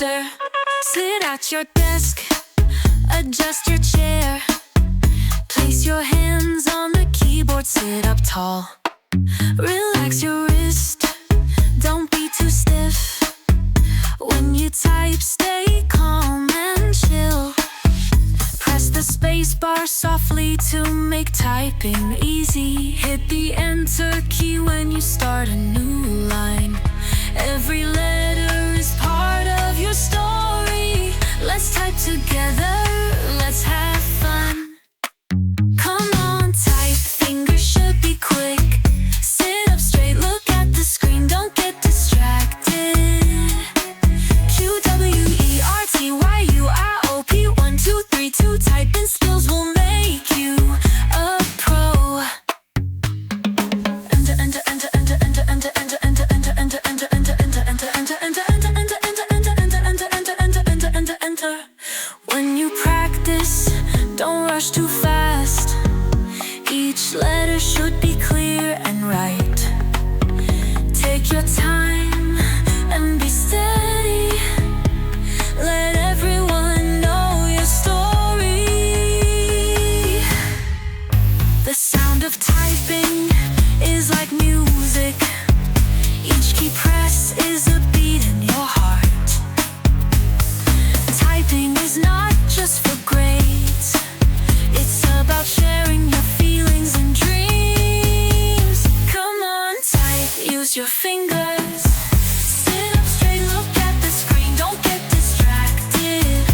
faster. Sit at your desk, adjust your chair, place your hands on the keyboard, sit up tall. Relax your wrist, don't be too stiff. When you type, stay calm and chill. Press the spacebar softly to make typing easy. Hit the enter key when you start a new line. Every letter is part of your story. Let's type together, let's have fun. Come on, type, fingers should be quick. Sit up straight, look at the screen, don't get distracted. QWERTYUIOP 1 2 3 2. Typing skills will make you a pro. Enter, enter, enter, enter, enter, enter, enter, enter, enter, enter, enter, enter, enter, enter, enter, enter, enter, enter. When you practice, don't rush too fast. Each letter should be clear and right. Take your time and be steady. Let everyone know your story. The sound of typing is like music. Each key press is a beat in your heart. Typing is not just for grades, it's about sharing your feelings and dreams. Come on, type, use your fingers. Sit up straight, look at the screen, don't get distracted.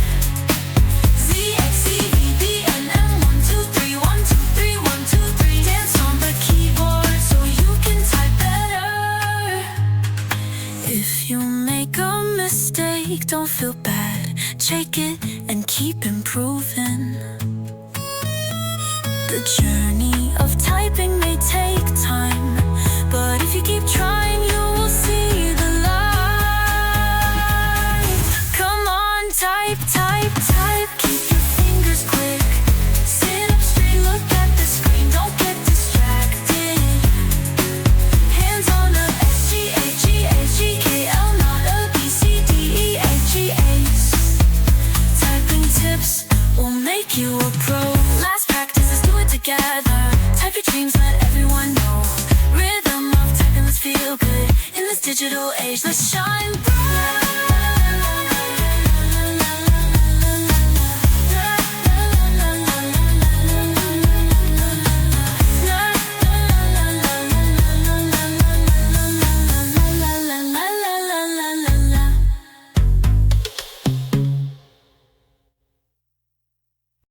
ZXCVBNM 1 2 3 1 2 3 1 2 3. Dance on the keyboard so you can type better. If you make a mistake, don't feel bad. Check it and keep improving. The journey of typing may take time, but if you keep trying, you will see the light. Come on, type, type, type. Keep your fingers quick. Sit up straight, look at the screen, don't get distracted. Hands on the SGHGHGKL, not a BCDEFGH. Typing tips will make you a pro. Last practice is do it together. Type your dreams, let everyone know. Rhythm of typing, let's feel good. In this digital age, let's shine bright.